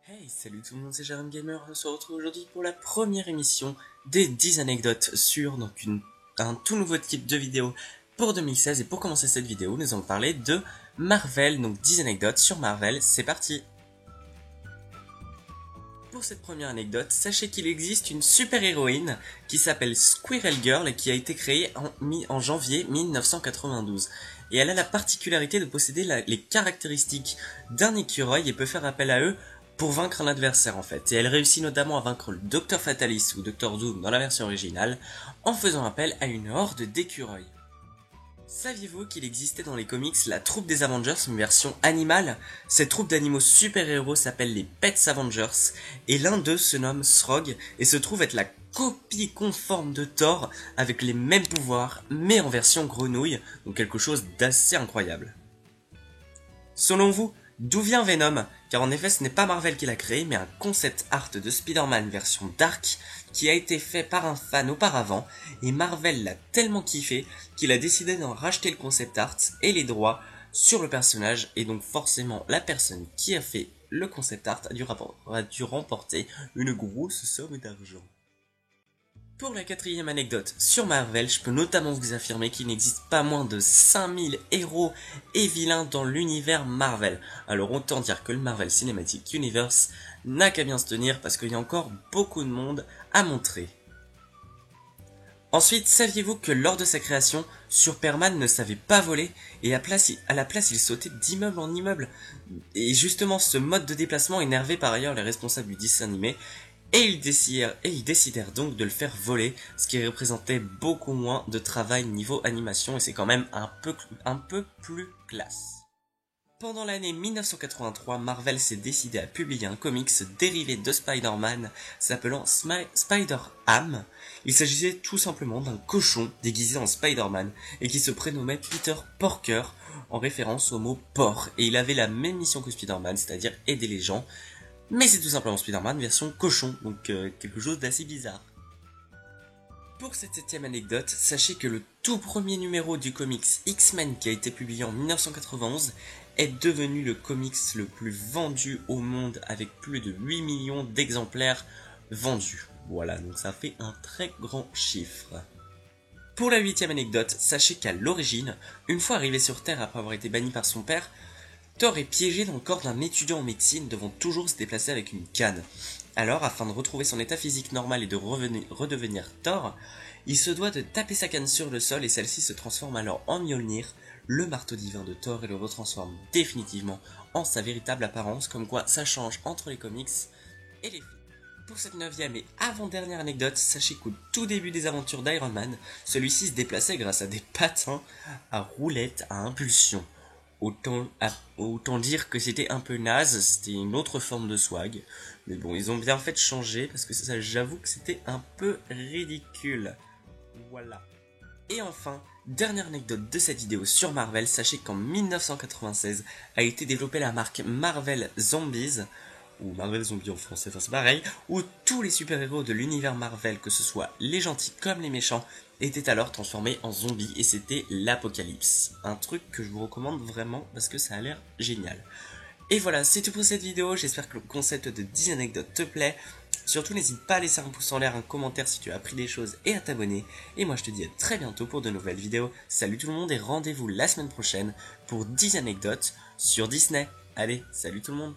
Hey, salut tout le monde, c'est Jérôme Gamer. On se retrouve aujourd'hui pour la première émission des 10 anecdotes sur un tout nouveau type de vidéo pour 2016. Et pour commencer cette vidéo, nous allons parler de Marvel, donc 10 anecdotes sur Marvel. C'est parti! Pour cette première anecdote, sachez qu'il existe une super-héroïne qui s'appelle Squirrel Girl et qui a été créée en janvier 1992. Et elle a la particularité de posséder les caractéristiques d'un écureuil et peut faire appel à eux pour vaincre un adversaire en fait. Et elle réussit notamment à vaincre le Docteur Fatalis ou Docteur Doom dans la version originale en faisant appel à une horde d'écureuils. Saviez-vous qu'il existait dans les comics la troupe des Avengers, une version animale? Cette troupe d'animaux super-héros s'appelle les Pets Avengers, et l'un d'eux se nomme Srog, et se trouve être la copie conforme de Thor, avec les mêmes pouvoirs, mais en version grenouille, donc quelque chose d'assez incroyable. Selon vous, d'où vient Venom? Car en effet ce n'est pas Marvel qui l'a créé, mais un concept art de Spider-Man version dark qui a été fait par un fan auparavant, et Marvel l'a tellement kiffé qu'il a décidé d'en racheter le concept art et les droits sur le personnage, et donc forcément la personne qui a fait le concept art a dû remporter une grosse somme d'argent. Pour la quatrième anecdote sur Marvel, je peux notamment vous affirmer qu'il n'existe pas moins de 5000 héros et vilains dans l'univers Marvel. Alors autant dire que le Marvel Cinematic Universe n'a qu'à bien se tenir parce qu'il y a encore beaucoup de monde à montrer. Ensuite, saviez-vous que lors de sa création, Superman ne savait pas voler et à la place il sautait d'immeuble en immeuble? Et justement ce mode de déplacement énervait par ailleurs les responsables du dessin animé, et ils décidèrent donc de le faire voler, ce qui représentait beaucoup moins de travail niveau animation, et c'est quand même un peu plus classe. Pendant l'année 1983, Marvel s'est décidé à publier un comics dérivé de Spider-Man s'appelant Spider-Ham. Il s'agissait tout simplement d'un cochon déguisé en Spider-Man et qui se prénommait Peter Porker en référence au mot porc, et il avait la même mission que Spider-Man, c'est-à-dire aider les gens. Mais c'est tout simplement Spider-Man version cochon, donc quelque chose d'assez bizarre. Pour cette septième anecdote, sachez que le tout premier numéro du comics X-Men qui a été publié en 1991 est devenu le comics le plus vendu au monde avec plus de 8 millions d'exemplaires vendus. Voilà, donc ça fait un très grand chiffre. Pour la huitième anecdote, sachez qu'à l'origine, une fois arrivé sur Terre après avoir été banni par son père, Thor est piégé dans le corps d'un étudiant en médecine devant toujours se déplacer avec une canne. Alors, afin de retrouver son état physique normal et de redevenir Thor, il se doit de taper sa canne sur le sol et celle-ci se transforme alors en Mjolnir, le marteau divin de Thor, et le retransforme définitivement en sa véritable apparence, comme quoi ça change entre les comics et les films. Pour cette neuvième et avant-dernière anecdote, sachez qu'au tout début des aventures d'Iron Man, celui-ci se déplaçait grâce à des patins à roulettes à impulsion. Autant dire que c'était un peu naze, c'était une autre forme de swag. Mais bon, ils ont bien fait de changer parce que ça, j'avoue que c'était un peu ridicule. Voilà. Et enfin, dernière anecdote de cette vidéo sur Marvel, sachez qu'en 1996 a été développée la marque Marvel Zombies, ou Marvel Zombies en français, enfin c'est pareil, où tous les super-héros de l'univers Marvel, que ce soit les gentils comme les méchants, étaient alors transformés en zombies, et c'était l'apocalypse. Un truc que je vous recommande vraiment parce que ça a l'air génial. Et voilà, c'est tout pour cette vidéo, j'espère que le concept de 10 anecdotes te plaît. Surtout n'hésite pas à laisser un pouce en l'air, un commentaire si tu as appris des choses et à t'abonner. Et moi je te dis à très bientôt pour de nouvelles vidéos. Salut tout le monde et rendez-vous la semaine prochaine pour 10 anecdotes sur Disney. Allez, salut tout le monde!